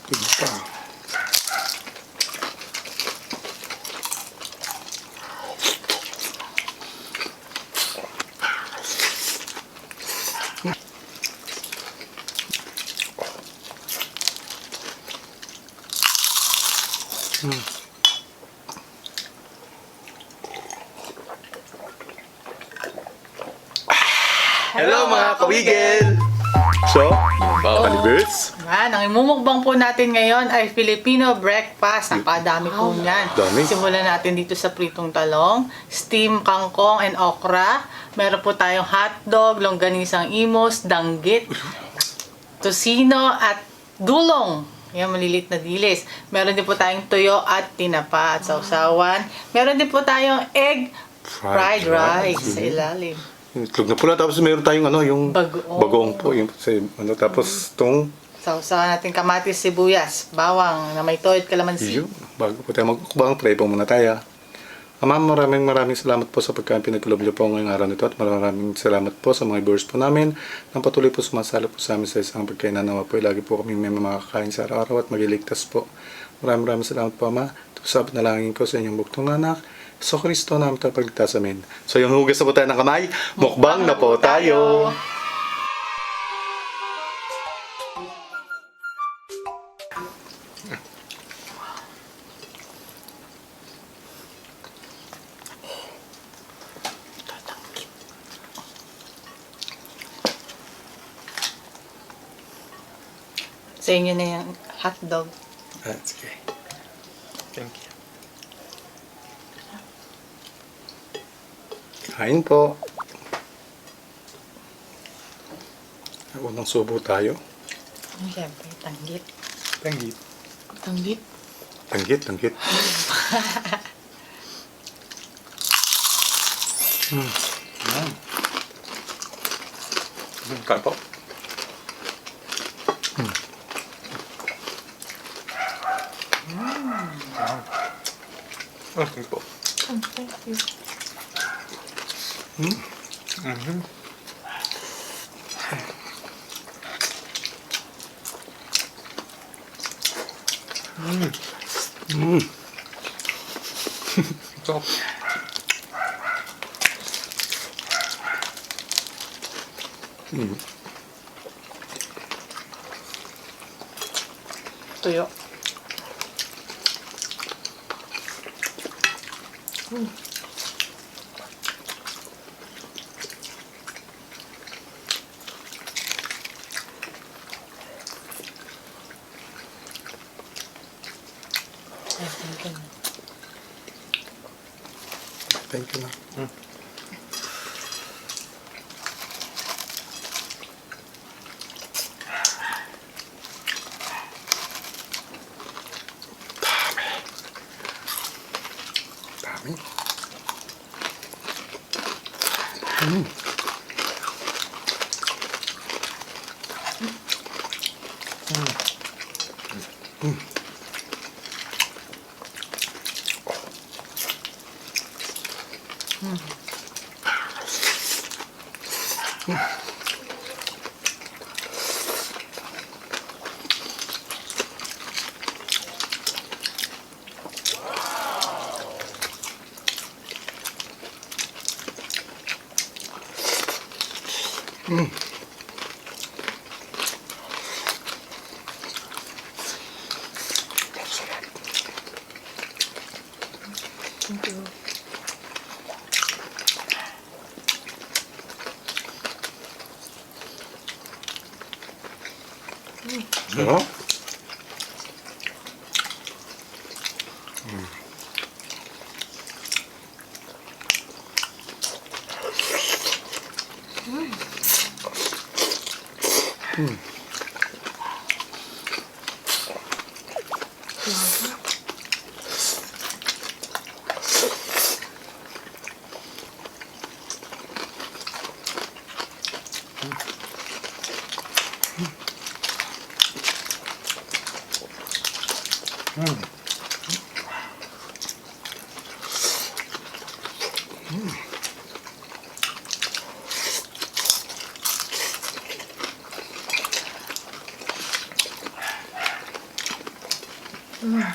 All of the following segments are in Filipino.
Iba. Hello mga kawigil! So, Palibirds? Yan, ang imumukbang po natin ngayon ay Filipino breakfast. Napakadami po niyan. Dami. Simulan natin dito sa pritong talong, steam kangkong and okra. Meron po tayong hotdog, longganisang imos, danggit, tosino at dulong. Yan, malilit na dilis. Meron din po tayong tuyo at tinapa at sausawan. Meron din po tayong egg fried rice sa ilalim. Itlog na pula, tapos meron tayong yung Bagoong. bagoong po. Yung, tapos itong, Sausawan natin kamatis, sibuyas, bawang na may toyo at kalamansi. bago po tayo magkukbang, pray po muna tayo. Ma'am, maraming salamat po sa pagkain pinagkulob niyo po ngayong araw nito at maraming salamat po sa mga viewers po namin nang patuloy po sumasalo po sa amin sa isang pagkain na nawa po. Lagi po kami may makakain sa araw-araw at magiligtas po. Maraming salamat po, Ama. Ito sa panalangin ko sa inyong buktong anak. So, Kristo namin ito pagligtas amin. So, yung hugas na po tayo ng kamay, mukbang na po tayo! Sa inyo na yung hotdog. That's okay. Thank you. Kain po. Unang subo tayo. Siyempre, tanggit. Tanggit. Tanggit? Tanggit. Kain po. Thank po. Thank you. Stop. Tuyo. Thank you, ma'am. Dami. Thank you. Sarap. Ito pa.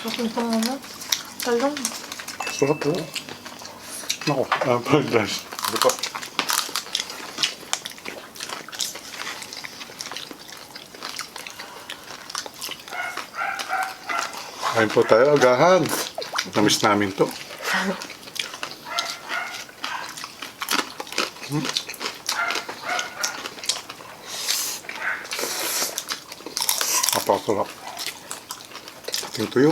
Bakit pa ano? Talong. Sarap po. Nako, fried rice. Ito pa. Kain po tayo, agahan. Namiss namin to. Napakasarap. Ating tuyo.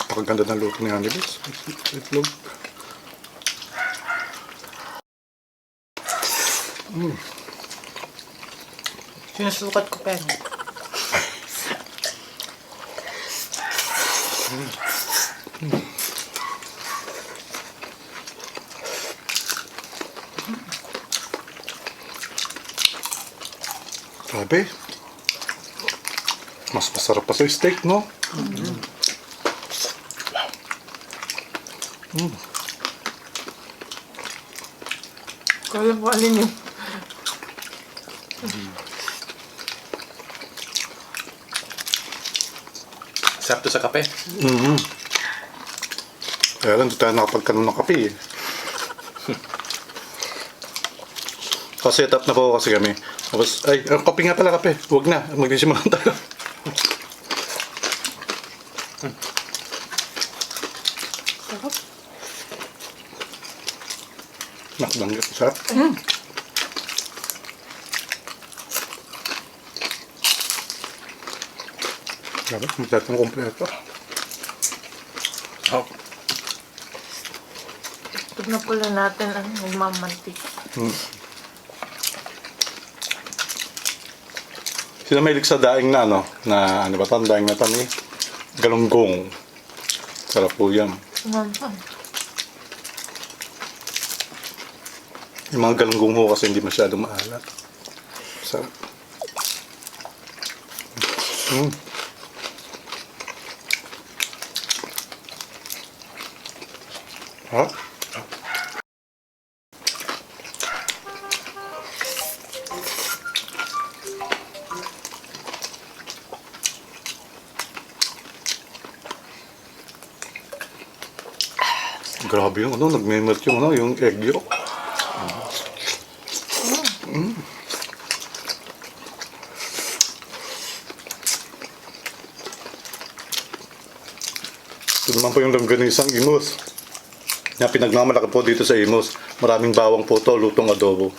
Napakaganda ng luto ni Annalise. Itlog. Sinusukat ko pa yun. Grabe. Mas masarap pa sa steak, no? Kaya po alin yun. Sarap to sa kape. Kaya lang, di tayo nakapagkaroon ng kape eh. Set up na po kasi kami. Tapos, ay, ang kape nga pala kape. Huwag na, magdisimulan tayo. Sarap. Nakbanggit, sarap. Grabe, magdatang kompleto. Oh. Pag napula natin, nagmamantik. Sino mahilig sa daing na, ano? Na, ano ba ito? Daing na ito ni galunggong. Sarap po yan. Yung mga galunggong ho kasi hindi masyadong maalat. Sarap. Ha? Grabe yung ano, nagme-melt yung ano, yung egg yolk. Ito naman po yung langganisang Imus. Na pinagmamalaki po dito sa Imus. Maraming bawang po to, lutong adobo.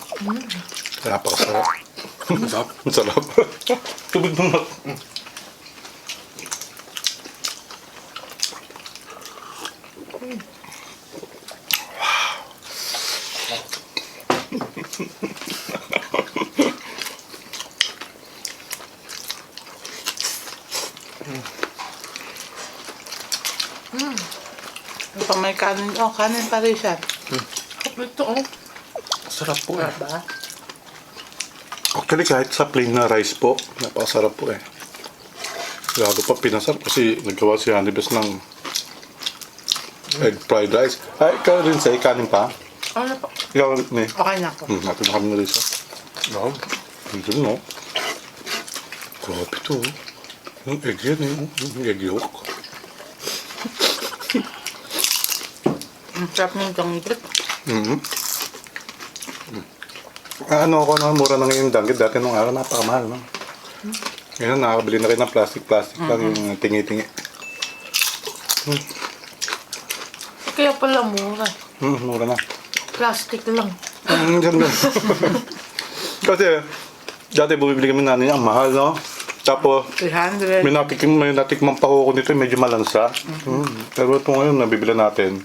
Napakasarap. Sarap. Ang sarap. Tubig naman. Pag may kanin, kanin pa rin siya. Ito, Sarap po eh. Diba? Actually, kahit sa plain na rice po, napakasarap po eh. Lalo pa pinasarap kasi naggawa si Hanibes ng egg fried rice. Ay, ikaw rin sa kanin pa. Ano po? Ikaw ni. Okay na ako. Natin na kami na rin sa. Wow. Hindi no. Grabe to. Yung egg yan eh. Yung egg yolk. Ang sarap ng danggit. Ano ako na mura na ngayon danggit. Dati nung araw napakamahal no. Ngayon nakakabili na rin ng plastic lang yung tingi-tingi. Kaya pala mura. Mura na. Plastic lang. Diyan lang. Kasi dati bumibili kami nanin ang mahal no. Tapos 300. may natikman pa ako nito medyo malansa. Pero ito ngayon nabibili natin.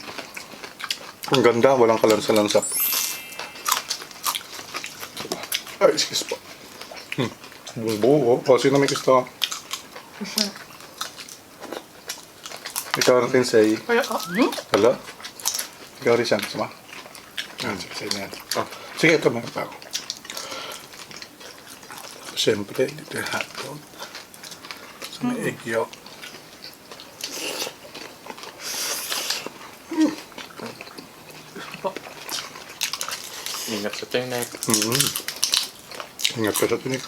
Ang ganda, walang kalansa-lansa. Ay, excuse po. Buo. O, sino may gusto? Ikaw rin say, Hmm? hello? Ikaw rin siya, sama? Say na yan. Oh. Sige, ito mga tao. Siyempre, dito yung hotdog. So, may egg yolk. Ingat sa tinik. Ingat ka sa tinik.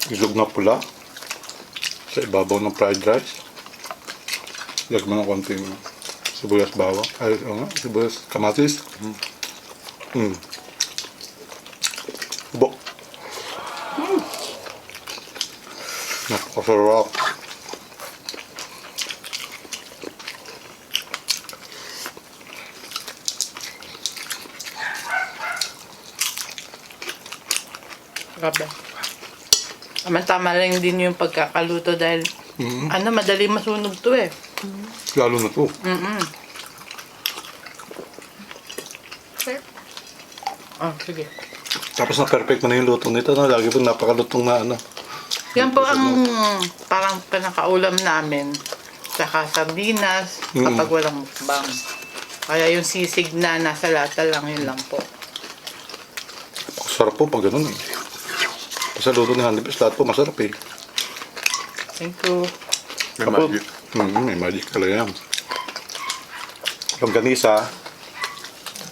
Ilog na pula sa ibabaw ng fried rice. Lagyan mo ng konting sibuyas bawang. Ay, ano nga, sibuyas kamatis. Bo. Napakasarap. Grabe. Tama lang din yung pagkakaluto dahil madali masunog to eh. Lalo na to. Sige. Tapos na perfect mo na yung luto nito. No? Lagi po napakalutong na ano. Yan po ang parang pinakaulam namin. Saka sardinas kapag walang mukbang. Kaya yung sisig na nasa lata lang, yun lang po. Sarap po pag ganun eh. Sa luto ni Handy Fish, lahat po masarap eh. Thank you. May Tapos, magic. may magic talaga yan. Yung ganisa,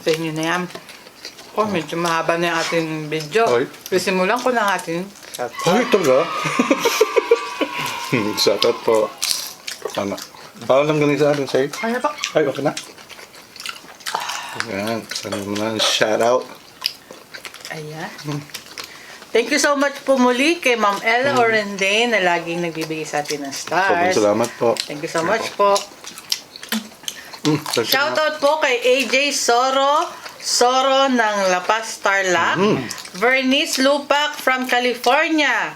Sa inyo na yan. Oh, medyo mahaba na yung ating video. Ay. Simulan ko na ang ating ay, talaga? Shoutout po. Ano? Paano lang ganisa rin sa'yo? Kaya pa. Ay, okay na. Ayan, sana mo na shoutout. Ayan. Thank you so much po muli kay Ma'am Ella Orende na laging nagbibigay sa atin ng Sobrang stars. salamat po. Thank you so much po. Shoutout po kay AJ Soro ng La Paz Tarlac. Vernice Lupac from California.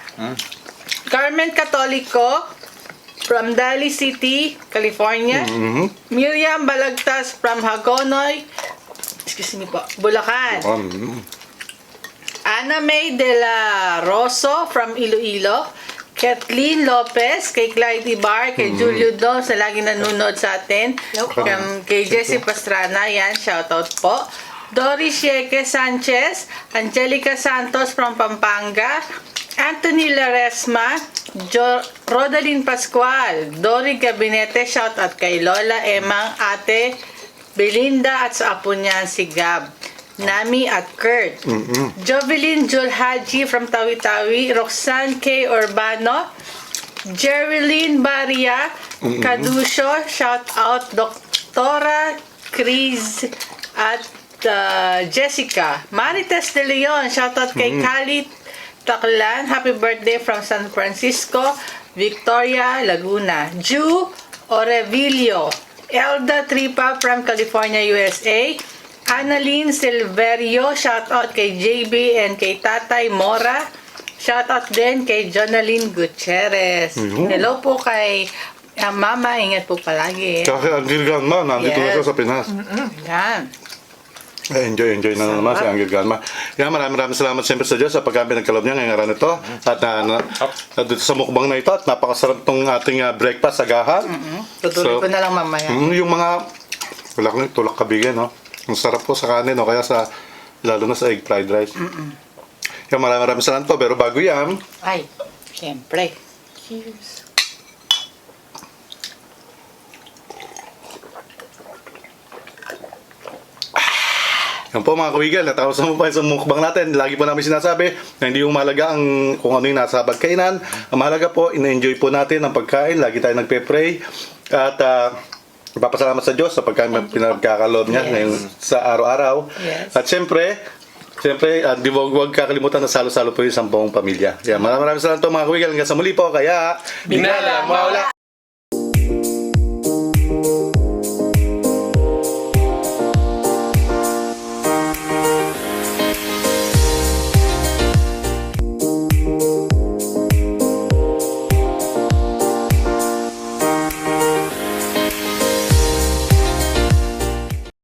Carmen Catolico from Daly City, California. Miriam Balagtas from Hagonoy, excuse me po, Bulacan. Ana May de la Roso from Iloilo. Kathleen Lopez, kay Clyde Ibar, kay Julio Do, sa lagi nanonood sa atin. Kay Jessie Pastrana, yan, shoutout po. Doris Sheke Sanchez, Angelica Santos from Pampanga, Anthony Laresma, Rodalyn Pascual, Dory Gabinete, shoutout kay Lola Emang, Ate Belinda at sa apo niyan si Gab. Nami at Kurt. Jovelyn Julhaji from Tawi-Tawi. Roxanne K. Urbano. Jerilyn Baria. Kadusyo. Shout out Doktora Chris at Jessica. Marites De Leon. Shout out kay Kali Taklan. Happy birthday from San Francisco. Victoria Laguna. Ju Orevilio. Elda Tripa from California, USA. Annalyn Silverio, shout out kay JB and kay Tatay Mora. Shout out din kay Jonalyn Gutierrez. Hello po kay Mama, ingat po palagi. Kasi Angel Ganma, nandito na siya sa Pinas. Yan. Enjoy na naman si Angel Ganma. Yan, maraming salamat siyempre sa Diyos sa pagkampi ng kalob niya ngayong araw nito. At dito sa mukbang na ito at napakasarap tong ating breakfast agahan. Tutuloy ko na lang mamaya. Yung mga wala kong tulak kabigan, no? Ang sarap po sa kanin, no? Kaya lalo na sa egg fried rice. Yan, maraming salamat po. Pero bago yan, Ay, siyempre. Cheers. yan po mga kawigal, natapos mo pa sa mukbang natin. Lagi po namin sinasabi na hindi yung mahalaga kung ano yung nasa pagkainan. Ang mahalaga po, ina-enjoy po natin ang pagkain. Lagi tayo nagpe-pray. At ipapasalamat sa Diyos sa pinagkakaloob niya ngayon sa araw-araw. Yes. At siyempre, di huwag kakalimutan na salo-salo po yung 10 pamilya. Yan, maraming salamat po mga kawigal. Hanggang sa muli po. Kaya, Binalang mawala!